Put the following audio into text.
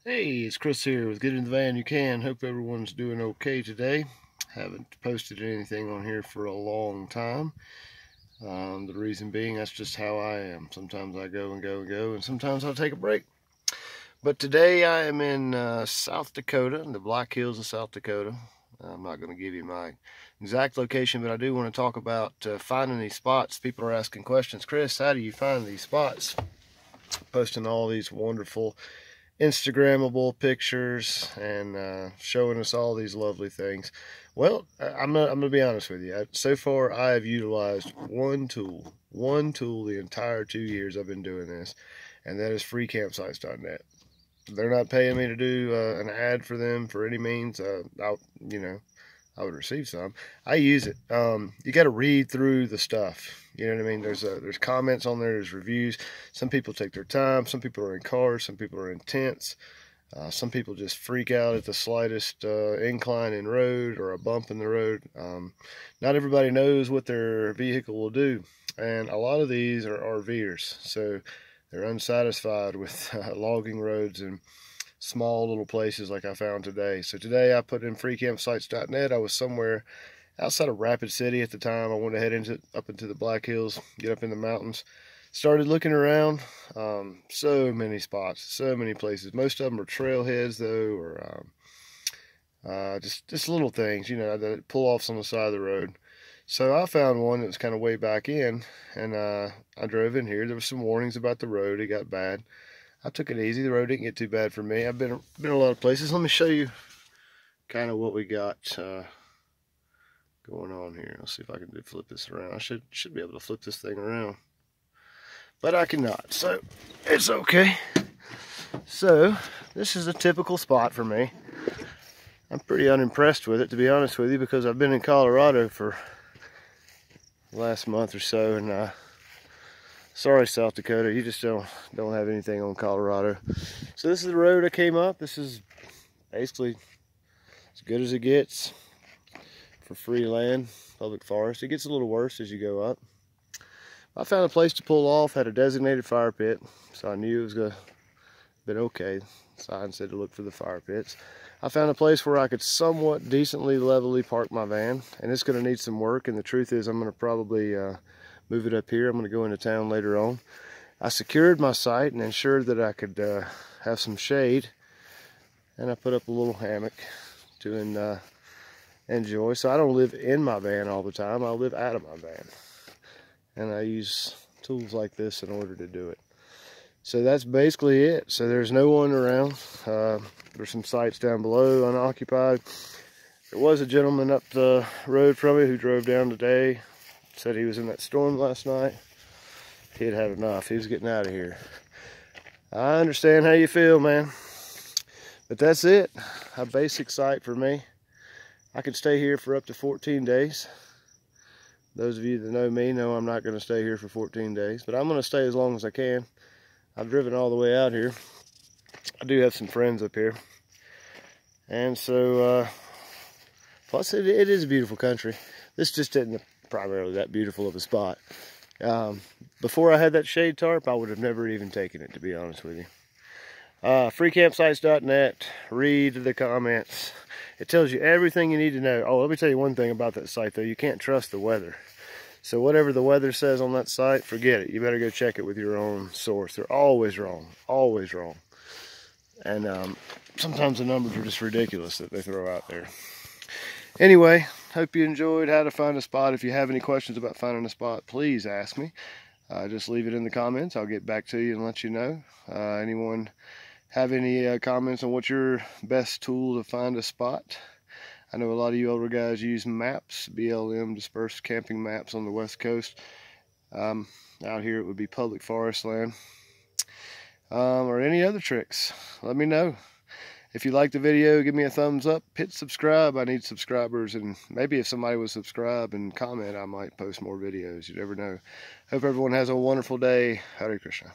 Hey, it's Chris here with Get in the Van You Can. Hope everyone's doing okay today. Haven't posted anything on here for a long time. The reason being, that's just how I am. Sometimes I go and go and go, and sometimes I'll take a break. But today I am in South Dakota, in the Black Hills of South Dakota. I'm not going to give you my exact location, but I do want to talk about finding these spots. People are asking questions. Chris, how do you find these spots? Posting all these wonderful Instagrammable pictures and showing us all these lovely things. Well, I'm gonna be honest with you. So far, I have utilized one tool the entire 2 years I've been doing this, and that is freecampsites.net. They're not paying me to do an ad for them for any means. I would receive some. I use it. You got to read through the stuff. You know what I mean? There's comments on there. There's reviews. Some people take their time. Some people are in cars. Some people are in tents. Some people just freak out at the slightest incline in road or a bump in the road. Not everybody knows what their vehicle will do, and a lot of these are RVers, so they're unsatisfied with logging roads and small little places like I found today. So today I put in freecampsites.net. I was somewhere outside of Rapid City at the time. I wanted to head up into the Black Hills, get up in the mountains. Started looking around. So many spots, so many places. Most of them are trailheads though, or just little things, that pull offs on the side of the road. So I found one that was kind of way back in, and I drove in here. There were some warnings about the road. It got bad. I took it easy. The road didn't get too bad for me. I've been a lot of places. Let me show you kind of what we got going on here. Let's see if I can flip this around. I should be able to flip this thing around, but I cannot. So it's okay. So this is a typical spot for me. I'm pretty unimpressed with it, to be honest with you, because I've been in Colorado for the last month or so, and sorry, South Dakota, you just don't have anything on Colorado. So this is the road I came up. This is basically as good as it gets for free land, public forest. It gets a little worse as you go up. I found a place to pull off, had a designated fire pit, so I knew it was gonna been okay. Sign said to look for the fire pits. I found a place where I could somewhat decently levelly park my van, and it's gonna need some work, and the truth is I'm gonna probably move it up here. I'm gonna go into town later on. I secured my site and ensured that I could have some shade, and I put up a little hammock to enjoy. So I don't live in my van all the time. I live out of my van, and I use tools like this in order to do it. So that's basically it. So there's no one around. There's some sites down below unoccupied. There was a gentleman up the road from me who drove down today. Said he was in that storm last night. He had had enough. He was getting out of here. I understand how you feel, man. But that's it. A basic site for me. I could stay here for up to 14 days. Those of you that know me know I'm not going to stay here for 14 days. But I'm going to stay as long as I can. I've driven all the way out here. I do have some friends up here. And so, plus it is a beautiful country. This just isn't primarily that beautiful of a spot. Before I had that shade tarp, I would have never even taken it, to be honest with you. Freecampsites.net, read the comments. It tells you everything you need to know. Oh, let me tell you one thing about that site though. You can't trust the weather. So whatever the weather says on that site, forget it. You better go check it with your own source. They're always wrong, always wrong. And sometimes the numbers are just ridiculous that they throw out there. Anyway, hope you enjoyed how to find a spot. If you have any questions about finding a spot, please ask me. Just leave it in the comments. I'll get back to you and let you know. Anyone have any comments on what's your best tool to find a spot? I know a lot of you older guys use maps, BLM, dispersed camping maps on the West Coast. Out here it would be public forest land. Or any other tricks. Let me know. If you like the video, give me a thumbs up, hit subscribe. I need subscribers, and maybe if somebody would subscribe and comment, I might post more videos. You never know. Hope everyone has a wonderful day. Hare Krishna.